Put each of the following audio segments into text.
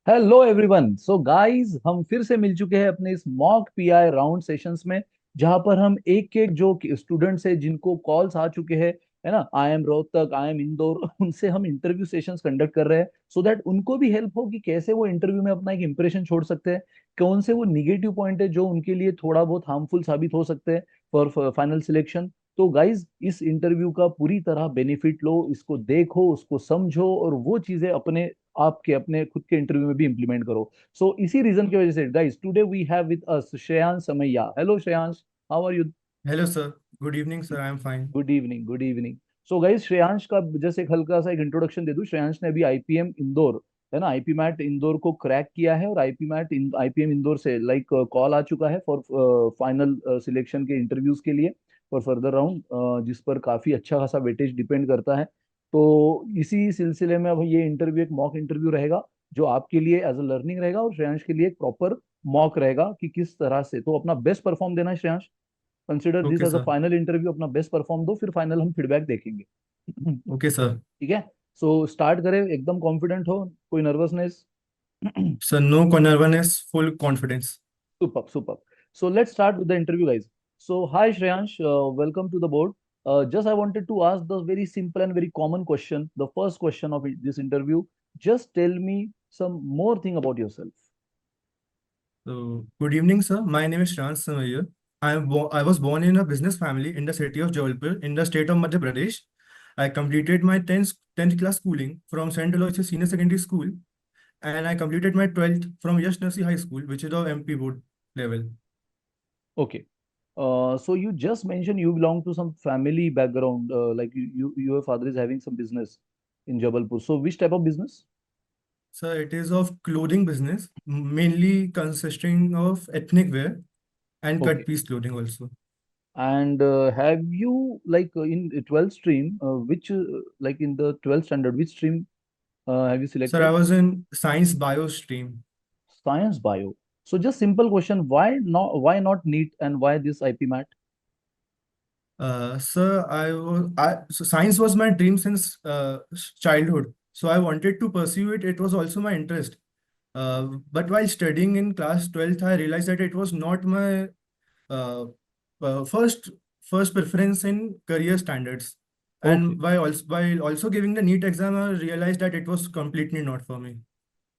Hello everyone. So guys, हम फिर से मिल चुके हैं अपने इस मॉक पीआई राउंड सेशंस में, जहां पर हम एक एक जो स्टूडेंट्स हैं जिनको कॉल्स आ चुके हैं, है ना, I am Rohtak, I am Indore, उनसे हम इंटरव्यू सेशंस कंडक्ट कर रहे हैं, सो दैट उनको भी हेल्प हो कि कैसे वो इंटरव्यू में अपना एक इंप्रेशन छोड़ सकते हैं। कौन से वो निगेटिव पॉइंट है जो उनके लिए थोड़ा बहुत हार्मफुल साबित हो सकते हैं फॉर फाइनल सिलेक्शन। तो गाइज, इस इंटरव्यू का पूरी तरह बेनिफिट लो, इसको देखो, उसको समझो और वो चीजें अपने आपके अपने खुद के इंटरव्यू में भी इंप्लीमेंट करो। सो इसी रीजन की वजह से guys, today we have with us Shreyansh Samaiya. Hello Shreyansh, how are you? Hello, sir. Good evening, sir. I'm fine. Good evening, good evening. So guys, Shreyansh का जैसे एक हल्का सा एक इंट्रोडक्शन दे दूं। श्रेयांश ने अभी आईपीएम इंदौर, है ना, आईपी मैट इंदौर को क्रैक किया है, और आईपीएम इंदौर से लाइक कॉल आ चुका है फॉर फाइनल सिलेक्शन के इंटरव्यूज के लिए, फॉर फर्दर राउंड, जिस पर काफी अच्छा खासा वेटेज डिपेंड करता है। तो इसी सिलसिले में अब ये इंटरव्यू एक मॉक इंटरव्यू रहेगा, जो आपके लिए एज अ लर्निंग रहेगा, और श्रेयांश के लिए एक प्रॉपर मॉक रहेगा कि किस तरह से तो अपना बेस्ट परफॉर्म देना है Shreyansh. Consider this Okay, as a sir. Final interview, अपना बेस्ट परफॉर्म दो, फिर फाइनल हम फीडबैक देखेंगे। Okay, sir. ठीक है। सो स्टार्ट करें, एकदम कॉन्फिडेंट हो, कोई nervousness? Sir, no nervousness, full confidence. Super super. So let's start with the interview guys. So hi Shreyansh, welcome to the board. Just I wanted to ask the very simple and very common question, the first question of this interview. Just tell me some more thing about yourself. So, good evening, sir. My name is Shrans Samaiya. I was born in a business family in the city of Jabalpur in the state of Madhya Pradesh. I completed my 10th class schooling from St. Aloysius Senior Secondary School, and I completed my 12th from Yash Nursi High School, which is the MP board level. Okay. So you just mentioned you belong to some family background, like your father is having some business in Jabalpur. So which type of business? So, it is of clothing business, mainly consisting of ethnic wear and cut Okay. piece clothing also. And have you like in 12th stream, which like in the 12th standard, which stream have you Sir, I selected? was in science bio stream. Science bio. So just simple question, why not NEET and why this IP mat? Sir, so science was my dream since childhood. So I wanted to pursue it. It was also my interest. But while studying in class 12th, I realized that it was not my uh, uh, first first preference in career standards. Okay. And while also giving the NEET exam, I realized that it was completely not for me.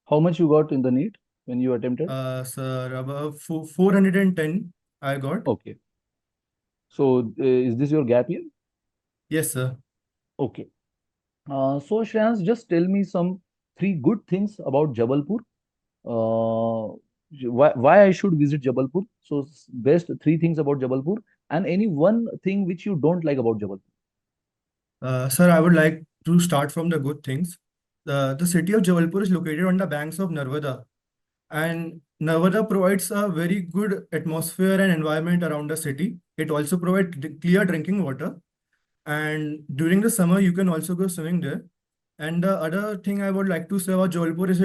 How much you got in the NEET when you attempted? Sir, above 410 I got. Okay. So is this your gap year? Yes, sir. Okay. So Shreyans, just tell me some three good things about Jabalpur. Why I should visit Jabalpur? So best three things about Jabalpur, and any one thing which you don't like about Jabalpur. Sir, I would like to start from the good things. The city of Jabalpur is located on the banks of Narmada, and Narmada provides a very good atmosphere and environment around the city. It also provides clear drinking water, and during the summer, you can also go swimming there. And the other thing I would like to say about Jabalpur is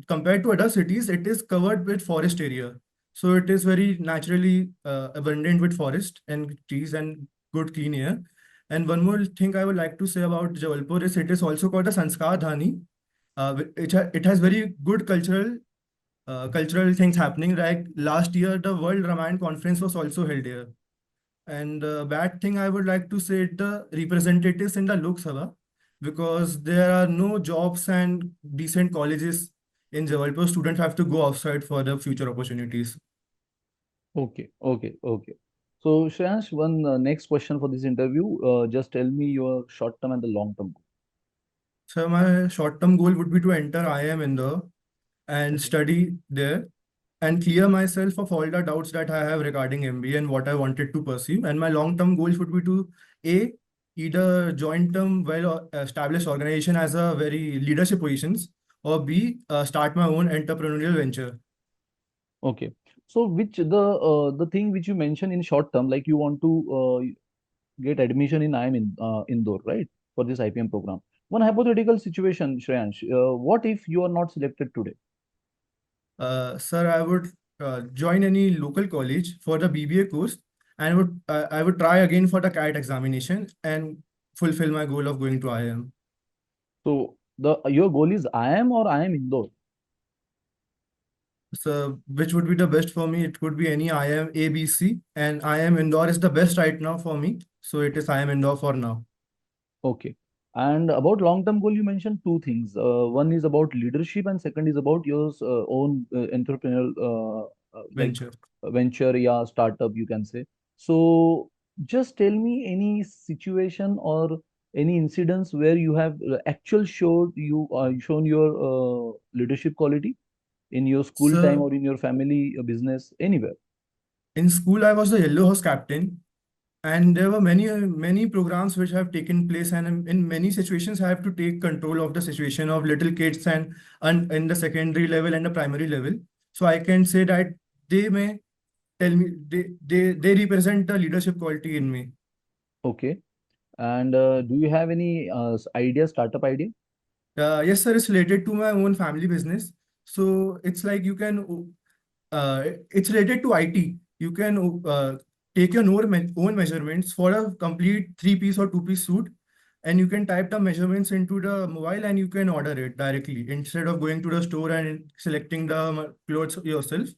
compared to other cities, it is covered with forest area. So it is very naturally abundant with forest and trees and good clean air. And one more thing I would like to say about Jabalpur is it is also called a Sanskar Dhani. It has very good cultural things happening. Like last year, the World Ramayana Conference was also held here. And bad thing I would like to say the representatives in the Lok Sabha, because there are no jobs and decent colleges in Jabalpur. Students have to go outside for the future opportunities. Okay, okay, okay. So Shreyansh, one next question for this interview. Just tell me your short term and the long term goal. So my short-term goal would be to enter IIM Indore and Okay. study there and clear myself of all the doubts that I have regarding MBA and what I wanted to pursue. And my long-term goals would be to A, either join some well-established organization as a very leadership positions, or B, start my own entrepreneurial venture. Okay. So which the thing which you mentioned in short term, like you want to get admission in IIM in Indore, right? For this IPM program. One hypothetical situation, Shreyansh. What if you are not selected today? Sir, I would join any local college for the BBA course, and I would try again for the CAT examination and fulfill my goal of going to IIM. So the your goal is IIM or IIM Indore? So which would be the best for me? It could be any IIM ABC, and IIM Indore is the best right now for me. So it is IIM Indore for now. Okay. And about long-term goal, you mentioned two things. One is about leadership, and second is about your own entrepreneurial like Venture. venture, yeah, startup, you can say. So just tell me any situation or any incidents where you have actual showed you shown your leadership quality in your school time So or in your family business anywhere. in school, I was the Yellow House captain, and there were many programs which have taken place, and in many situations, I have to take control of the situation of little kids and in the secondary level and the primary level. So I can say that they may tell me they represent the leadership quality in me. Okay. And do you have any idea, startup idea? Yes, sir, it's related to my own family business. So it's like it's related to IT. You can take your own measurements for a complete three-piece or two-piece suit, and you can type the measurements into the mobile and you can order it directly instead of going to the store and selecting the clothes yourself.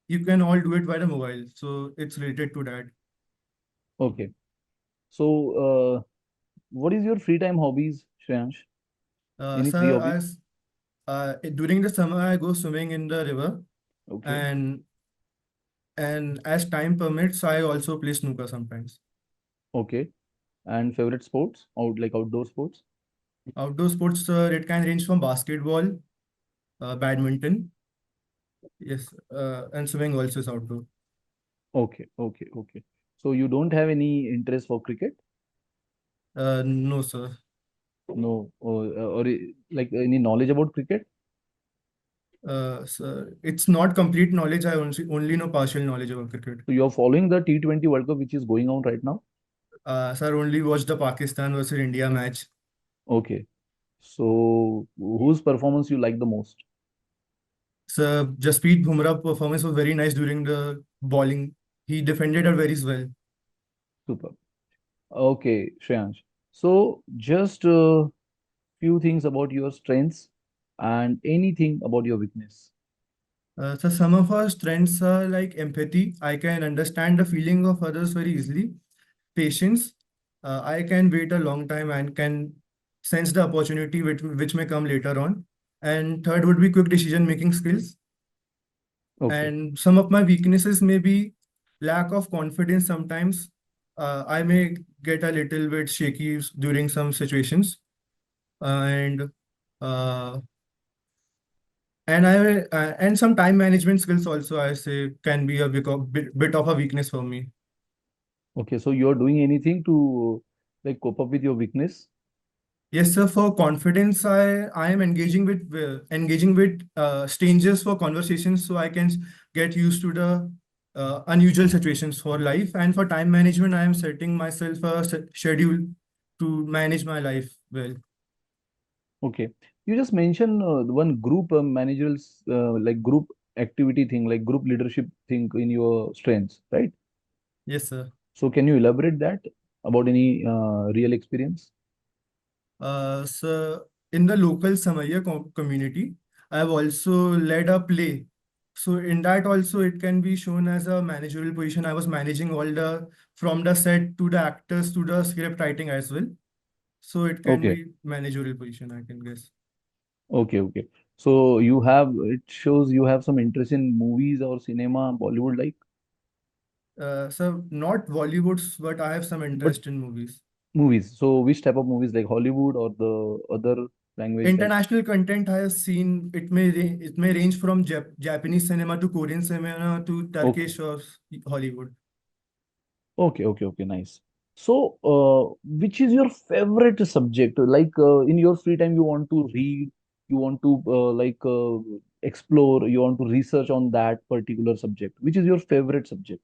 You can all do it by the mobile. So it's related to that. Okay. So, what is your free time hobbies, Shreyansh? Any three Sir, hobbies? during the summer, I go swimming in the river, Okay. and as time permits, I also play snooker sometimes. Okay. And favorite sports? Outdoor sports? Outdoor sports, it can range from basketball, badminton, yes, and swimming also is outdoor. Okay. Okay. Okay. So you don't have any interest for cricket? No, sir. No. Or like any knowledge about cricket? Sir, it's not complete knowledge. I only know partial knowledge about cricket. So you are following the T20 World Cup, which is going on right now? Sir, only watched the Pakistan versus India match. Okay. So whose performance you like the most? Sir, Jasprit Bumrah performance was very nice during the bowling. He defended it very well. Super. Okay, Shreyansh. So just few things about your strengths and anything about your weakness. So some of our strengths are like empathy. I can understand the feeling of others very easily. Patience. I can wait a long time and can sense the opportunity which may come later on. And third would be quick decision making skills. Okay. And some of my weaknesses may be lack of confidence sometimes. I may get a little bit shaky during some situations. And uh, and some time management skills also I say can be a bit of a weakness for me. Okay. So you're doing anything to like cope up with your weakness? Yes, sir. For confidence, I am engaging with strangers for conversations, so I can get used to the unusual situations for life. And for time management, I am setting myself a schedule to manage my life well. Okay. You just mentioned the one group managerial like group activity thing, like group leadership thing in your strengths, right? Yes, sir. So can you elaborate that about any real experience? So in the local Samaya community, I have also led a play. So in that also it can be shown as a managerial position. I was managing all the from the set to the actors to the script writing as well. So it can Okay. be managerial position, I can guess. Okay. Okay. So it shows you have some interest in movies or cinema, Bollywood like, So not Bollywoods, but I have some but interest in movies. movies. So which type of movies, like Hollywood or the other language like? International content I have seen, it may range from Japanese cinema to Korean cinema to Okay. Turkish or Hollywood. Okay, okay, okay, nice. So, which is your favorite subject? Like, in your free time, you want to read, you want to explore, you want to research on that particular subject. Which is your favorite subject?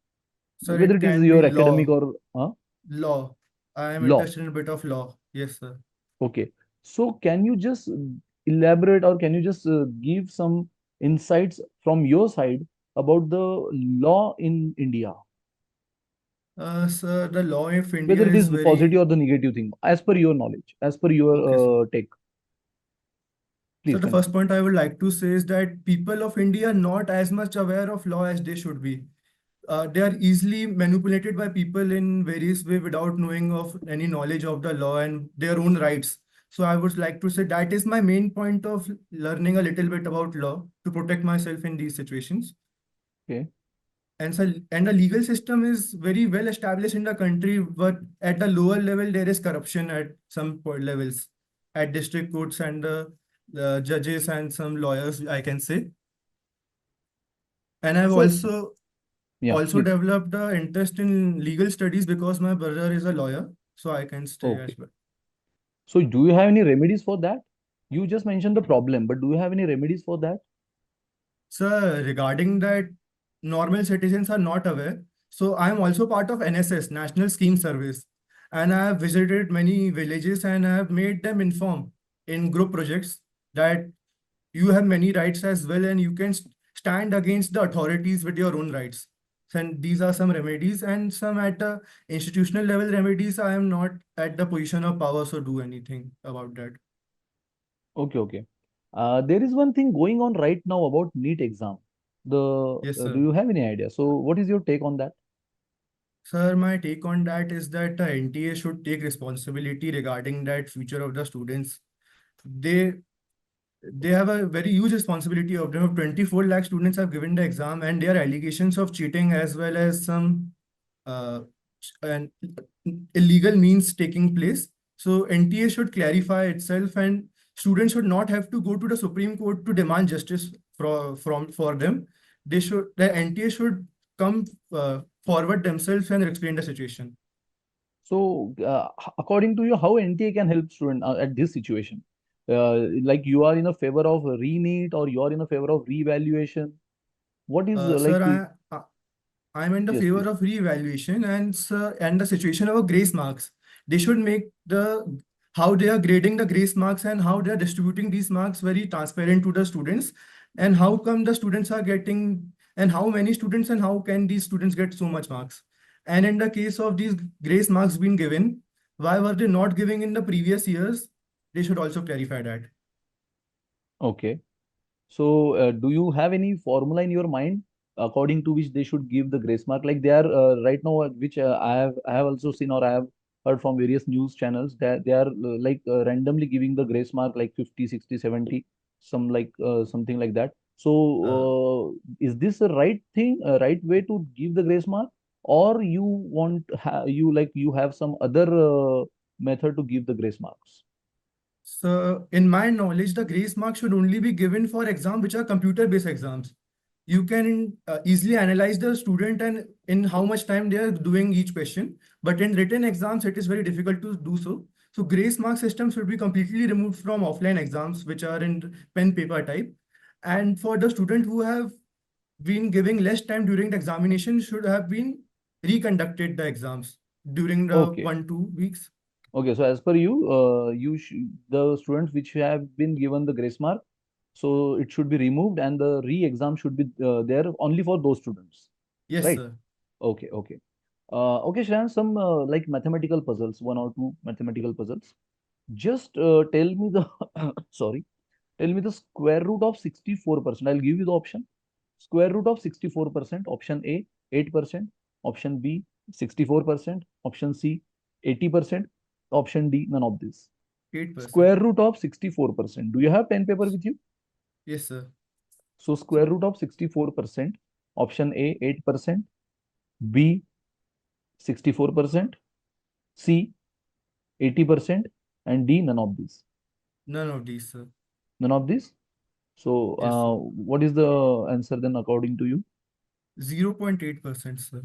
So Whether it it is can be your academic law. or Law. I am law. interested in a bit of law. Yes, sir. Okay. So, can you just elaborate or can you just give some insights from your side about the law in India? Sir, the law of India Whether it is is positive very or the negative thing, as per your knowledge, as per your okay, sir. take. So Please the continue. first point I would like to say is that people of India are not as much aware of law as they should be. They are easily manipulated by people in various way without knowing of any knowledge of the law and their own rights. So I would like to say that is my main point of learning a little bit about law to protect myself in these situations. Okay. And the legal system is very well established in the country, but at the lower level there is corruption at some levels, at district courts and the judges and some lawyers, I can say. And I've So, yeah, also please. developed an interest in legal studies because my brother is a lawyer, so I can stay Okay. as well. So, do you have any remedies for that? You just mentioned the problem, but do you have any remedies for that? So regarding that, normal citizens are not aware. So I am also part of NSS, National Scheme Service, and I have visited many villages and I have made them inform in group projects that you have many rights as well and you can stand against the authorities with your own rights. And these are some remedies and some at the institutional level remedies. I am not at the position of power, so do anything about that. Okay, okay. There is one thing going on right now about NEET exam. Yes, Do sir. you have any idea? So, what is your take on that? Sir, my take on that is that the NTA should take responsibility regarding that future of the students. They they have a very huge responsibility of them. 24 lakh students have given the exam and there are allegations of cheating as well as some uh, and illegal means taking place. So NTA should clarify itself and students should not have to go to the Supreme Court to demand justice for them. The NTA should come forward themselves and explain the situation. So, according to you, how NTA can help student at this situation? Like you are in a favor of re-NEET or you are in a favor of re-evaluation? What is Sir, like? I'm in the Yes, favor please. of re-evaluation and the situation of grace marks. They should make the how they are grading the grace marks and how they are distributing these marks very transparent to the students. And how come the students are getting and how many students and how can these students get so much marks? And in the case of these grace marks being given, why were they not giving in the previous years? They should also clarify that. Okay. So, do you have any formula in your mind according to which they should give the grace mark? Like they are right now, which I have also seen or I have heard from various news channels that they are randomly giving the grace mark like 50, 60, 70, something like that. So, Uh, is this the right thing, right way to give the grace mark, or you want you have some other method to give the grace marks? So, in my knowledge, the grace mark should only be given for exams which are computer-based exams. You can easily analyze the student and in how much time they are doing each question. But in written exams, it is very difficult to do so. So, grace mark system should be completely removed from offline exams, which are in pen paper type. And for the student who have been giving less time during the examination, should have been reconducted the exams during the Okay. 1 2 weeks. Okay, so as per you, the students which have been given the grace mark, so it should be removed and the re-exam should be there only for those students, Yes, right? sir. Okay, okay. Okay, Shreyan, some like mathematical puzzles, one or two mathematical puzzles. Just tell me the, sorry, tell me the square root of 64%. I'll give you the option. Square root of 64%, option A, 8%, option B, 64%, option C, 80%, option D, none of this. 8%. Square root of 64%. Do you have pen paper with you? Yes, sir. So square So root of 64%, option A, 8%, B, 64%, C, 80%, and D, none of these. none of these, sir. None of these. So Yes, sir. what is the answer then according to you? 0.8%, sir.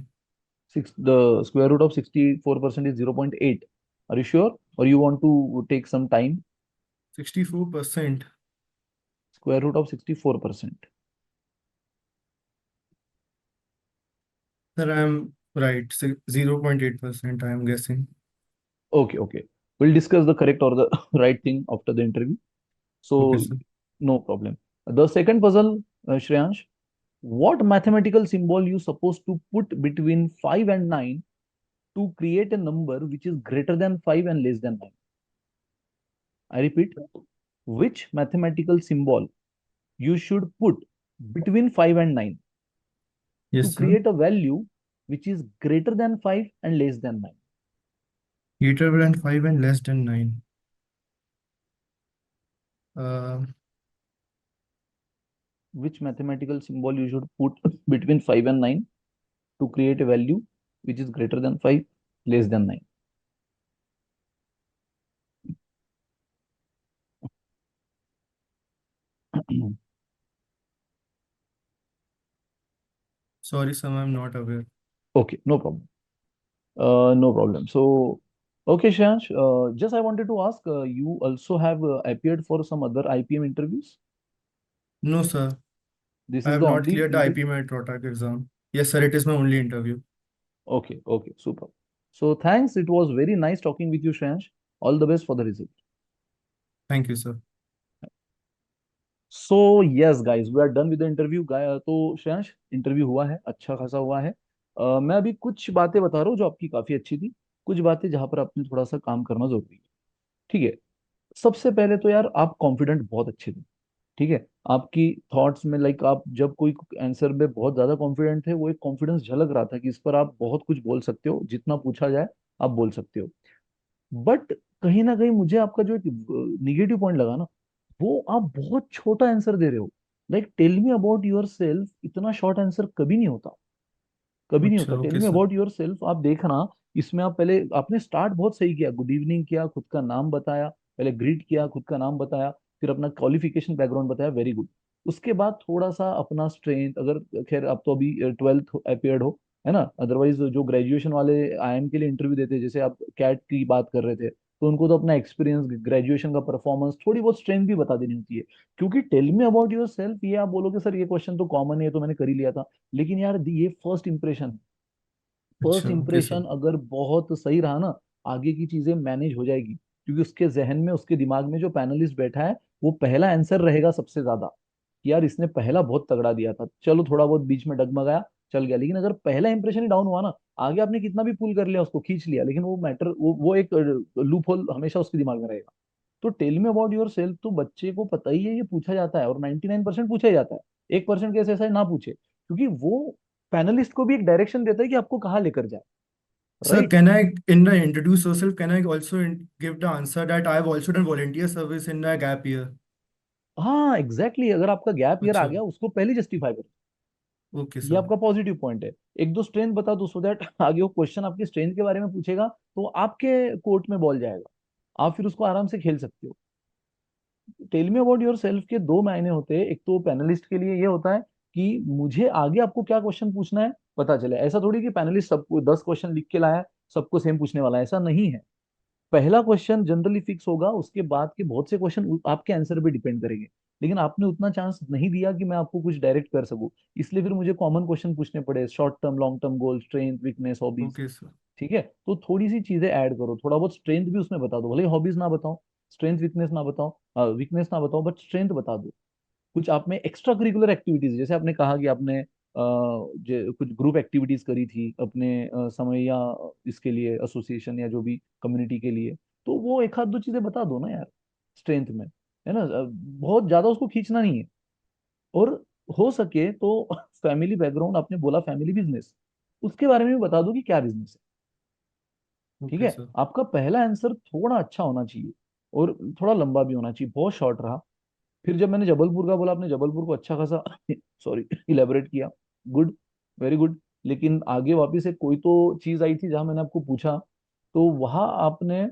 The square root of 64% is 0.8. Are you sure? Or you want to take some time? 64%. Square root of 64%. Sir, I'm right. 0.8%, I'm guessing. Okay, okay. We'll discuss the correct or the right thing after the interview. Okay, So, sir. no problem. The second puzzle, Shreyansh, what mathematical symbol you supposed to put between 5 and 9 to create a number which is greater than 5 and less than 9? I repeat, which mathematical symbol you should put between 5 and 9 to Yes, sir. create a value which is greater than 5 and less than 9. Greater than 5 and less than 9. Uh, Which mathematical symbol you should put between 5 and 9 to create a value which is greater than 5, less than 9. Sorry, sir, I'm not aware. Okay, no problem. No problem. So, okay, Shansh, just I wanted to ask, you also have appeared for some other IPM interviews? No, sir. This I is have the not only cleared the interview? IPMAT ROTAC exam. Yes, sir, it is my only interview. Okay, okay, super. So, thanks. It was very nice talking with you, Shansh. All the best for the result. Thank you, sir. So yes guys we are done with the interview guy तो Shreyansh interview हुआ है अच्छा खासा हुआ है मैं अभी कुछ बातें बता रहा हूँ जो आपकी काफी अच्छी थी कुछ बातें जहां पर आपने थोड़ा सा काम करना जरूरी है ठीक है सबसे पहले तो यार आप कॉन्फिडेंट बहुत अच्छे थे ठीक है आपकी थॉट्स में लाइक आप जब कोई आंसर में बहुत ज्यादा कॉन्फिडेंट थे वो एक कॉन्फिडेंस झलक रहा था कि इस पर आप बहुत कुछ बोल सकते हो जितना पूछा जाए आप बोल सकते हो बट कहीं ना कहीं मुझे आपका जो एक निगेटिव पॉइंट लगा ना वो आप बहुत छोटा आंसर दे रहे हो like tell me about yourself इतना शॉर्ट आंसर कभी नहीं होता कभी नहीं अच्छा, होता tell okay me sir. About yourself आप देखना इसमें आप पहले आपने स्टार्ट बहुत सही किया गुड इवनिंग किया खुद का नाम बताया पहले ग्रीट किया खुद का नाम बताया फिर अपना क्वालिफिकेशन बैकग्राउंड बताया वेरी गुड उसके बाद थोड़ा सा अपना स्ट्रेंथ अगर खैर आप तो अभी 12th अपियर्ड हो है ना अदरवाइज जो ग्रेजुएशन वाले आईएम के लिए इंटरव्यू देते हैं जैसे आप कैट की बात कर रहे थे तो उनको तो अपना एक्सपीरियंस ग्रेजुएशन का परफॉर्मेंस थोड़ी बहुत स्ट्रेंथ भी बता देनी होती है क्योंकि tell me about yourself ये आप बोलोगे सर ये क्वेश्चन तो कॉमन है ये तो मैंने कर ही लिया था लेकिन यार ये फर्स्ट इंप्रेशन फर्स्ट अच्छा, ओके सर। इंप्रेशन अगर बहुत सही रहा ना आगे की चीजें मैनेज हो जाएगी क्योंकि उसके जहन में उसके दिमाग में जो पैनलिस्ट बैठा है वो पहला आंसर रहेगा सबसे ज्यादा कि यार इसने पहला बहुत तगड़ा दिया था चलो थोड़ा बहुत बीच में डगमगाया चल गया लेकिन अगर पहला इंप्रेशन ही डाउन हुआ ना आगे आपने कितना भी पुल कर लिया उसको खींच लिया लेकिन वो मैटर वो एक लूप होल हमेशा उसके दिमाग में रहेगा तो tell me about yourself तो बच्चे को पता ही है ये पूछा जाता है और 99% पूछा ही जाता है 1% कैसे ऐसा है ना पूछे क्योंकि वो पैनलिस्ट को भी एक डायरेक्शन देता है कि आपको कहाँ लेकर जाए Sir, right can I, in the introduce yourself, can I also give the answer that I have also done volunteer service in the gap year? हाँ एग्जैक्टली अगर आपका गैप ईयर आ अच्छा, गया उसको पहले जस्टिफाई करो ओके ये सर। आपका पॉजिटिव पॉइंट है एक दो स्ट्रेंथ बता दो सो दैट आगे वो क्वेश्चन आपकी स्ट्रेंथ के बारे में पूछेगा तो आपके कोर्ट में बॉल जाएगा आप फिर उसको आराम से खेल सकते हो tell me about yourself के दो मायने होते हैं एक तो पैनलिस्ट के लिए ये होता है कि मुझे आगे आपको क्या क्वेश्चन पूछना है पता चले ऐसा थोड़ी कि पैनलिस्ट सबको 10 क्वेश्चन लिख के लाया है सबको सेम पूछने वाला है ऐसा नहीं है पहला क्वेश्चन जनरली फिक्स होगा उसके बाद के बहुत से क्वेश्चन आपके आंसर पे डिपेंड करेंगे लेकिन आपने उतना चांस नहीं दिया कि मैं आपको कुछ डायरेक्ट कर सकूं इसलिए फिर मुझे कॉमन क्वेश्चन पूछने पड़े short term long term goal strength weakness hobbies okay sir. ठीक है तो थोड़ी सी चीजें ऐड करो थोड़ा बहुत स्ट्रेंथ भी उसमें बता दो भले हॉबीज ना बताओ स्ट्रेंथ वीकनेस ना बताओ वीकनेस ना बताओ बट स्ट्रेंथ बता दो कुछ आप में एक्स्ट्रा करिकुलर एक्टिविटीज जैसे आपने कहा कि आपने कुछ ग्रुप एक्टिविटीज करी थी अपने समय या इसके लिए एसोसिएशन या जो भी कम्युनिटी के लिए तो वो एक आध दो चीजें बता दो ना यार स्ट्रेंथ में है ना बहुत ज्यादा उसको खींचना नहीं है और हो सके तो फैमिली बैकग्राउंड आपने बोला फैमिली बिजनेस उसके बारे में भी बता दो कि क्या बिजनेस है ठीक ओके है सर। आपका पहला आंसर थोड़ा अच्छा होना चाहिए और थोड़ा लंबा भी होना चाहिए बहुत शॉर्ट रहा फिर जब मैंने जबलपुर का बोला आपने जबलपुर को अच्छा खासा सॉरी इलेबोरेट किया गुड वेरी गुड लेकिन आगे वापिस एक कोई तो चीज आई थी जहां मैंने आपको पूछा तो वहां आपने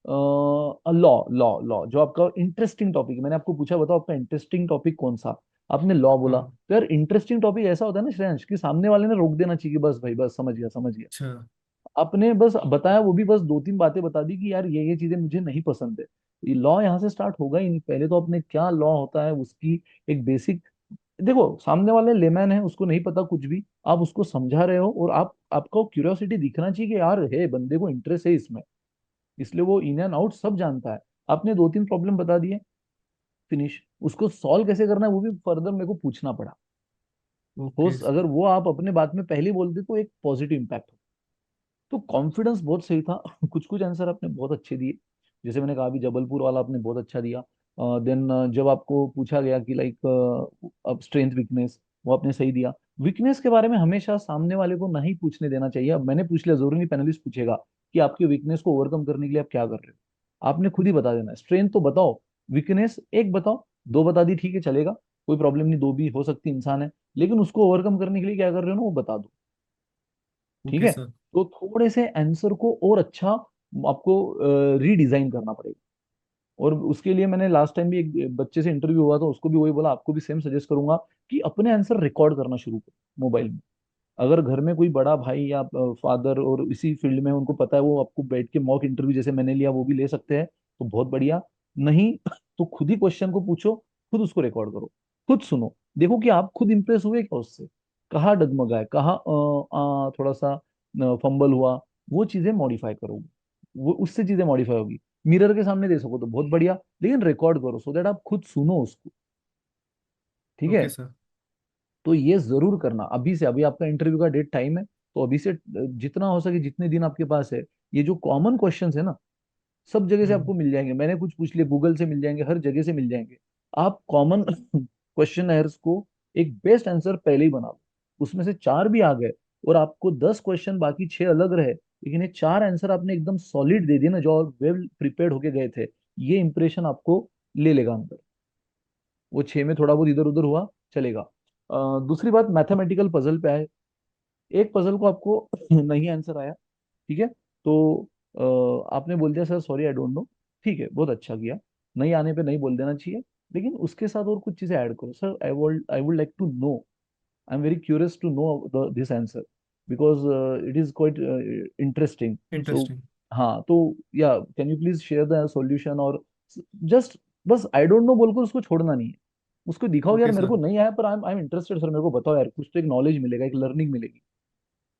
लॉ लॉ लॉ जो आपका इंटरेस्टिंग टॉपिक है मैंने आपको पूछा बताओ आपका इंटरेस्टिंग टॉपिक कौन सा आपने लॉ बोला हाँ। तो यार इंटरेस्टिंग टॉपिक ऐसा होता है ना श्रेयांश कि सामने वाले ने रोक देना चाहिए कि बस भाई बस समझ गया समझ गया अच्छा, आपने बस बताया वो भी बस दो तीन बातें बता दी कि यार ये चीजें मुझे नहीं पसंद है ये लॉ यहाँ से स्टार्ट होगा ही नहीं पहले तो अपने क्या लॉ होता है उसकी एक बेसिक देखो सामने वाले लेमैन है उसको नहीं पता कुछ भी आप उसको समझा रहे हो और आप आपको क्यूरियोसिटी दिखना चाहिए कि यार है बंदे को इंटरेस्ट है इसमें इसलिए वो इन एंड आउट सब जानता है आपने दो तीन प्रॉब्लम बता दिए फिनिश उसको सॉल्व कैसे करना है वो भी फर्दर मेरे को पूछना पड़ा हो ओके अगर सर। वो आप अपने बात में पहले ही बोल दे तो एक पॉजिटिव इम्पैक्ट हो तो कॉन्फिडेंस बहुत सही था कुछ कुछ आंसर आपने बहुत अच्छे दिए जैसे मैंने कहा अभी जबलपुर वाला आपने बहुत अच्छा दिया देन जब आपको पूछा गया कि लाइक अब स्ट्रेंथ वीकनेस, वो आपने सही दिया। वीकनेस के बारे में हमेशा सामने वाले को नहीं पूछने देना चाहिए। अब मैंने पूछ लिया, जरूरी नहीं पैनलिस्ट पूछेगा कि आपकी वीकनेस को ओवरकम करने के लिए आप क्या कर रहे हो। आपने खुद ही बता देना है। स्ट्रेंथ तो बताओ, वीकनेस एक बताओ, दो बता दी ठीक है चलेगा, कोई प्रॉब्लम नहीं, दो भी हो सकती, इंसान है। लेकिन उसको ओवरकम करने के लिए क्या कर रहे हो ना, वो बता दो। ठीक ओके है। सर। तो थोड़े से आंसर को और अच्छा आपको रीडिजाइन करना पड़ेगा। और उसके लिए मैंने लास्ट टाइम भी एक बच्चे से इंटरव्यू हुआ था, उसको भी वही बोला, आपको भी सेम सजेस्ट करूंगा कि अपने आंसर रिकॉर्ड करना शुरू करो मोबाइल में। अगर घर में कोई बड़ा भाई या फादर और इसी फील्ड में है, उनको पता है, वो आपको बैठ के मॉक इंटरव्यू जैसे मैंने लिया वो भी ले सकते हैं, तो बहुत बढ़िया। नहीं तो खुद ही क्वेश्चन को पूछो, खुद उसको रिकॉर्ड करो, खुद सुनो, देखो कि आप खुद इंप्रेस हुए क्या उससे, कहाँ डगमगाए, कहाँ थोड़ा सा फंबल हुआ, वो चीजें मॉडिफाई करो। वो उससे चीजें मॉडिफाई होगी। मिरर के सामने दे सको तो बहुत बढ़िया, लेकिन रिकॉर्ड करो सो दैट आप खुद सुनो उसको। ठीक है। Okay sir. तो ये जरूर करना अभी से। अभी आपका इंटरव्यू का डेट टाइम है, तो अभी से जितना हो सके, जितने दिन आपके पास है, ये जो कॉमन क्वेश्चंस है ना, सब जगह से हम्म। आपको मिल जाएंगे। मैंने कुछ पूछ लिया, गूगल से मिल जाएंगे, हर जगह से मिल जाएंगे। आप कॉमन क्वेश्चन को एक बेस्ट आंसर पहले ही बना लो। उसमें से चार भी आ गए और आपको 10 क्वेश्चन बाकी छह अलग रहे, लेकिन ये चार आंसर आपने एकदम सॉलिड दे दिए ना, जो वेल प्रिपेयर्ड होके गए थे, ये इंप्रेशन आपको ले लेगा अंदर। वो छह में थोड़ा बहुत इधर उधर हुआ, चलेगा। दूसरी बात, मैथमेटिकल पजल पे आए। एक पजल को आपको नहीं आंसर आया, ठीक है, तो आपने बोल दिया sir sorry I don't no, ठीक है, बहुत अच्छा किया। नहीं आने पे नहीं बोल देना चाहिए, लेकिन उसके साथ और कुछ चीजें ऐड करो। Sir I would like to know, I am very curious to know this answer, because it is quite interesting. So interesting. हाँ, तो या can you please share the solution, और जस्ट बस आई डोंट नो बोलकर उसको छोड़ना नहीं है। उसको दिखाओ यार ओके मेरे सर। को नहीं आया, पर आई एम इंटरेस्टेड सर, मेरे को बताओ यार, कुछ तो एक नॉलेज मिलेगा, एक लर्निंग मिलेगी।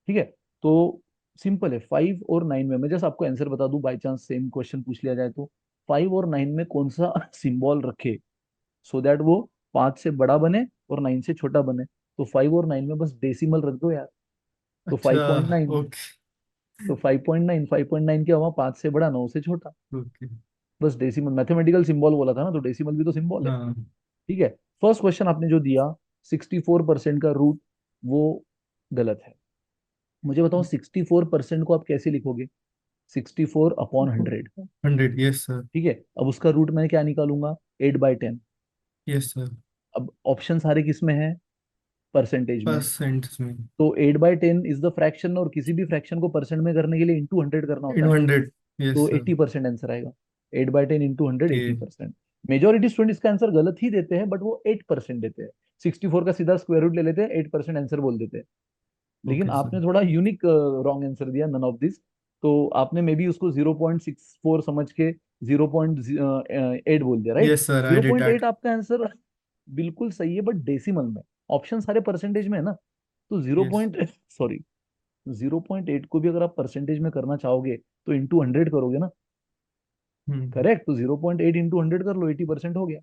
ठीक है। तो सिंपल है, 5 और 9 में मैं जस्ट आपको आंसर बता दूं, बाई चांस सेम क्वेश्चन पूछ लिया जाए तो 5 और 9 में कौन सा सिंबल रखे सो दैट वो 5 से बड़ा बने और 9 से छोटा बने। तो 5 और 9 में बस डेसिमल रख दो यार। तो अच्छा। 5.9, ओके। तो 5.9 क्या हुआ, 5 से बड़ा 9 से छोटा। ओके। बस डेसिमल, मैथमेटिकल सिंबल बोला था ना, तो डेसिमल भी तो सिंबल है। हाँ। ठीक है। फर्स्ट क्वेश्चन आपने जो दिया, 64% का रूट, वो गलत है। मुझे बताओ 64% को आप कैसे लिखोगे? 64/100। 100, यस सर। ठीक है। अब उसका रूट मैं क्या निकालूंगा? 8/10। Yes sir. अब ऑप्शन सारे किस में है? परसेंटेज में है। परसेंट में। तो 8/10 इज द फ्रैक्शन, और किसी भी फ्रैक्शन को परसेंट में करने के लिए इंटू 100 करना होता इन है। 100, यस तो सर। 80% आंसर आएगा। 8/10 इंटू 100, ओके। 80%। मेजोरिटी स्टूडेंट इसका आंसर गलत ही देते हैं, बट वो 8% देते हैं। 64 का सीधा स्क्वायर रूट ले लेते हैं, 8% आंसर बोल देते हैं। लेकिन ओके सर। आपने थोड़ा यूनिक रॉन्ग आंसर दिया, नन ऑफ दिस। तो आपने मे बी उसको 0.64 समझ के 0.8 बोल दिया, right? Yes sir, I zero did point that. Eight आपका आंसर बिल्कुल सही है, बट डेसिमल में। ऑप्शन सारे परसेंटेज में है ना, तो जीरो यस। पॉइंट सॉरी 0.8 को भी अगर आप परसेंटेज में करना चाहोगे तो इंटू 100 करोगे ना। हम्म। करेक्ट, तो 0.8 इंटू 100 कर लो, 80% हो गया।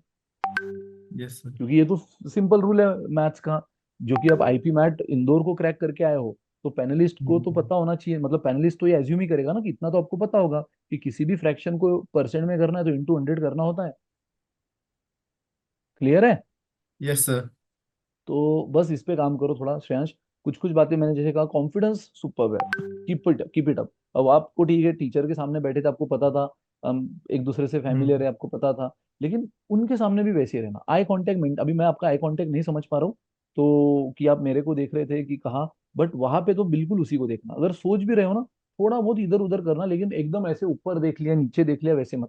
Yes sir. क्योंकि ये तो सिंपल रूल है मैथ्स का, जो कि आप आईपी मैट इंदौर को क्रैक करके आए हो, तो पैनलिस्ट को तो हम्म। पता होना चाहिए। मतलब पैनलिस्ट तो ये एज्यूम ही करेगा ना कि इतना तो आपको पता होगा कि किसी भी फ्रैक्शन को परसेंट में करना है तो इंटू 100 करना होता है। क्लियर है? Yes sir. तो बस इस पे काम करो थोड़ा श्रेयांश। कुछ कुछ बातें मैंने जैसे कहा, कॉन्फिडेंस सुपर्ब है, कीप इट अप। अब आपको ठीक है, टीचर के सामने बैठे थे, आपको पता था, हम एक दूसरे से फैमिलियर हम्म। है, आपको पता था, लेकिन उनके सामने भी वैसे ही रहना। आई कांटेक्ट मेंट, अभी मैं आपका आई कांटेक्ट नहीं समझ पा रहा हूँ, तो कि आप मेरे को देख रहे थे कि कहाँ, बट वहां पे तो बिल्कुल उसी को देखना। अगर सोच भी रहे हो ना, थोड़ा बहुत इधर उधर करना, लेकिन एकदम ऐसे ऊपर देख लिया नीचे देख लिया वैसे मत।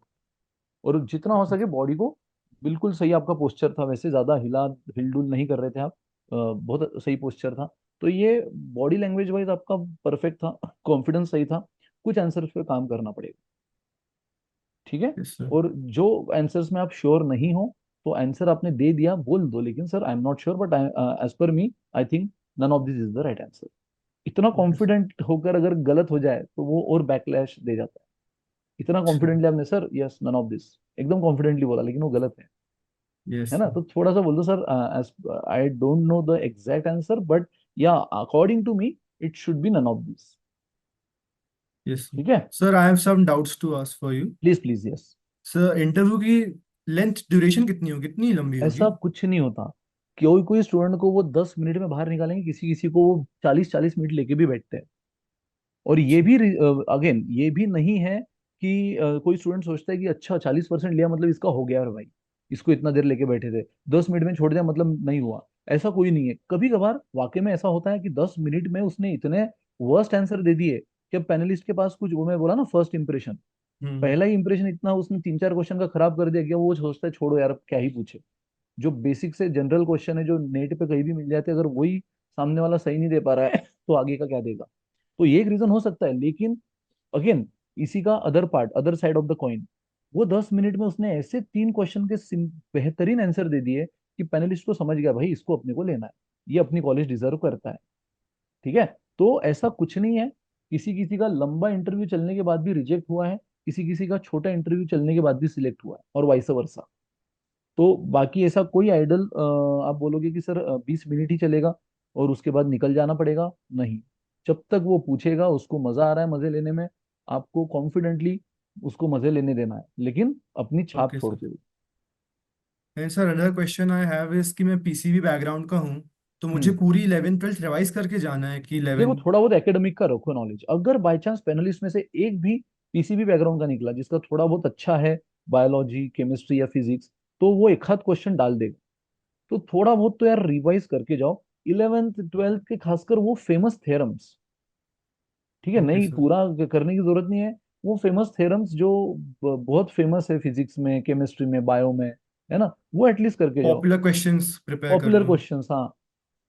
और जितना हो सके बॉडी को, बिल्कुल सही आपका पोस्चर था वैसे, ज्यादा हिलडुल नहीं कर रहे थे आप, बहुत सही पोस्चर था। तो ये बॉडी लैंग्वेज वाइज आपका परफेक्ट था, कॉन्फिडेंस सही था। कुछ आंसर्स पे काम करना पड़ेगा। ठीक है। Yes sir. और जो आंसर्स में आप श्योर नहीं हो, तो आंसर आपने दे दिया बोल दो, लेकिन sir I am not sure, but as per me I think none of this is the right answer. इतना ओके सर। कॉन्फिडेंट होकर अगर गलत हो जाए तो वो और बैकलैश दे जाता है। इतना अच्छा। कॉन्फिडेंटली आपने sir yes none of this एकदम कॉन्फिडेंटली बोला, लेकिन वो गलत यस है ना, सर। तो थोड़ा सा बोल दो sir, I don't know the exact answer, but ya according to me it should be none of this. Yes ठीक है। Sir, I have some doubts to ask for you. Please please, yes. Sir, interview की length duration कितनी होगी, कितनी लंबी ऐसा होगी? कुछ नहीं होता। कोई कोई स्टूडेंट को वो 10 मिनट में बाहर निकालेंगे, किसी किसी को वो 40-40 मिनट लेके भी बैठते हैं। और ये अच्छा। भी अगेन ये भी नहीं है कि कोई स्टूडेंट सोचता है कि अच्छा 40% लिया मतलब इसका हो गया और भाई इसको इतना देर लेके बैठे थे, 10 मिनट में छोड़ दिया मतलब नहीं हुआ। ऐसा कोई नहीं है। कभी कभार वाकई में ऐसा होता है कि 10 मिनट में उसने इतने वर्स्ट आंसर दे दिए कि पैनलिस्ट के पास कुछ, वो मैं बोला ना फर्स्ट इंप्रेशन, हम्म। पहला ही इंप्रेशन इतना उसने 3-4 क्वेश्चन का खराब कर दिया कि वो सोचता है छोड़ो यार अब क्या ही पूछे। जो बेसिक से जनरल क्वेश्चन है जो नेट पे कहीं भी मिल जाते हैं, अगर वही सामने वाला सही नहीं दे पा रहा है तो आगे का क्या देगा। तो ये एक रीजन हो सकता है। लेकिन अगेन इसी का other part, other side of the coin, वो 10 मिनट में उसने ऐसे 3 क्वेश्चन के बेहतरीन आंसर दे दिए कि पैनलिस्ट को समझ गया भाई इसको अपने को लेना है, ये अपनी कॉलेज डिजर्व करता है। ठीक है। तो ऐसा कुछ नहीं है। किसी किसी का लंबा इंटरव्यू चलने के बाद भी रिजेक्ट हुआ है, किसी किसी का छोटा इंटरव्यू चलने के बाद भी सिलेक्ट हुआ है, और वाइस वर्सा। तो बाकी ऐसा कोई आइडल आप बोलोगे कि सर 20 मिनट ही चलेगा और उसके बाद निकल जाना पड़ेगा, नहीं। जब तक वो पूछेगा, उसको मजा आ रहा है मजे लेने में, आपको कॉन्फिडेंटली उसको मजे लेने देना है, लेकिन अपनी छाप ओके छोड़ सर। के भी। And sir another question I have is कि मैं पीसीबी बैकग्राउंड का हूँ, तो मुझे हम्म। पूरी 11th 12th रिवाइज करके जाना है कि देखो 11। थोड़ा बहुत एकेडमिक का रखो नॉलेज। अगर बाय चांस पैनलिस्ट में से एक भी पीसीबी बैकग्राउंड का निकला जिसका थोड़ा बहुत अच्छा है, बायोलॉजी केमिस्ट्री या फिजिक्स, तो वो एक आध क्वेश्चन डाल देगा। तो थोड़ा बहुत तो यार रिवाइज करके जाओ, 11th 12th के, खासकर वो फेमस थ्योरम्स। ठीक है, ओके नहीं सर। पूरा करने की जरूरत नहीं है। वो फेमस थ्योरम्स जो बहुत फेमस है फिजिक्स में, केमिस्ट्री में, बायो में, है ना, वो एटलीस्ट करके जाओ। पॉपुलर क्वेश्चंस प्रिपेयर कर पॉपुलर लूँ। क्वेश्चंस, हाँ।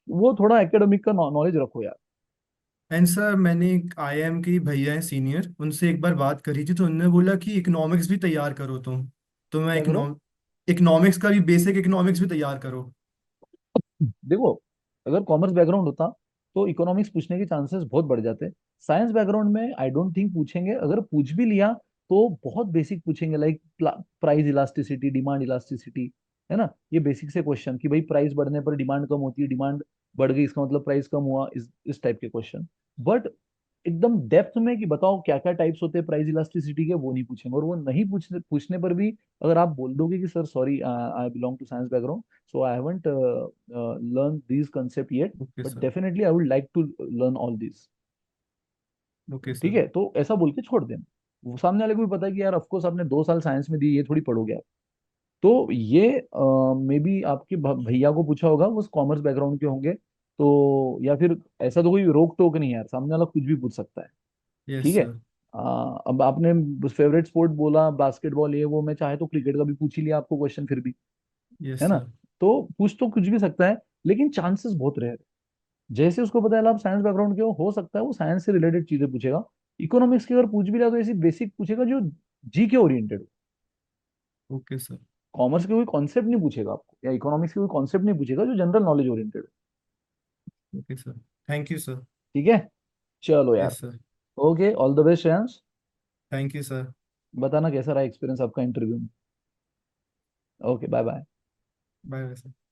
वो थोड़ा एकेडमिक का नॉलेज रखो यार। एंड सर मैंने एक आईआईएम के भैया हैं सीनियर, उनसे एक बार बात करी थी, तो उन्होंने बोला कि इकोनॉमिक्स भी तैयार करो तुम। तो मैं क्या करो? इकोनॉमिक्स का भी, बेसिक इकोनॉमिक्स भी तैयार करो। देखो, अगर कॉमर्स बैकग्राउंड होता तो इकोनॉमिक्स पूछने के चांसेस बहुत बढ़ जाते। साइंस बैकग्राउंड में आई डोंट थिंक पूछेंगे, अगर पूछ भी लिया तो बहुत बेसिक पूछेंगे, like price elasticity, demand elasticity, है ना, ये बेसिक से क्वेश्चन कि भाई प्राइस बढ़ने पर डिमांड कम होती है, डिमांड बढ़ गई इसका मतलब प्राइस कम हुआ, इस टाइप के क्वेश्चन। बट एकदम डेप्थ में कि बताओ क्या क्या टाइप्स होते हैं प्राइस इलास्टिसिटी के, वो नहीं पूछेंगे। और वो नहीं पूछने पूछने पर भी अगर आप बोल दोगे कि sir sorry I belong to science background, so I haven't learned these concept yet, okay but sir. definitely I would like to learn all these। Okay ठीक सर। है, तो ऐसा बोल के छोड़ देना। वो सामने वाले को भी पता है कि यार ऑफ कोर्स आपने 2 साल साइंस में दी, ये थोड़ी पढ़ोगे आप। तो ये मे बी आपके भैया को पूछा होगा, वो कॉमर्स बैकग्राउंड के होंगे। तो या फिर ऐसा तो कोई रोक टोक नहीं है यार, सामने वाला कुछ भी पूछ सकता है। यस ठीक है। सर। अब आपने फेवरेट स्पोर्ट बोला बास्केटबॉल, ये वो, मैं चाहे तो क्रिकेट का भी पूछ ही लिया आपको क्वेश्चन फिर भी, यस है ना। सर। तो पूछ तो कुछ भी सकता है, लेकिन चांसेस बहुत रहे। जैसे उसको पता है आप साइंस बैकग्राउंड के हो सकता है वो साइंस से रिलेटेड चीजें पूछेगा। इकोनॉमिक्स की अगर पूछ भी रहा तो ऐसी बेसिक पूछेगा जो जी के ओरिएंटेड हो। Okay sir. कॉमर्स के कोई कॉन्सेप्ट नहीं पूछेगा आपको, या इकोनॉमिक्स के कोई कॉन्सेप्ट नहीं पूछेगा जो जनरल नॉलेज ओरिएंटेड हो। Okay sir. Thank you sir. ठीक है। चलो यार। Yes sir. Okay, all the best Shreyansh. Thank you sir. बताना कैसा रहा एक्सपीरियंस आपका इंटरव्यू में। Okay, bye bye. Bye bye sir.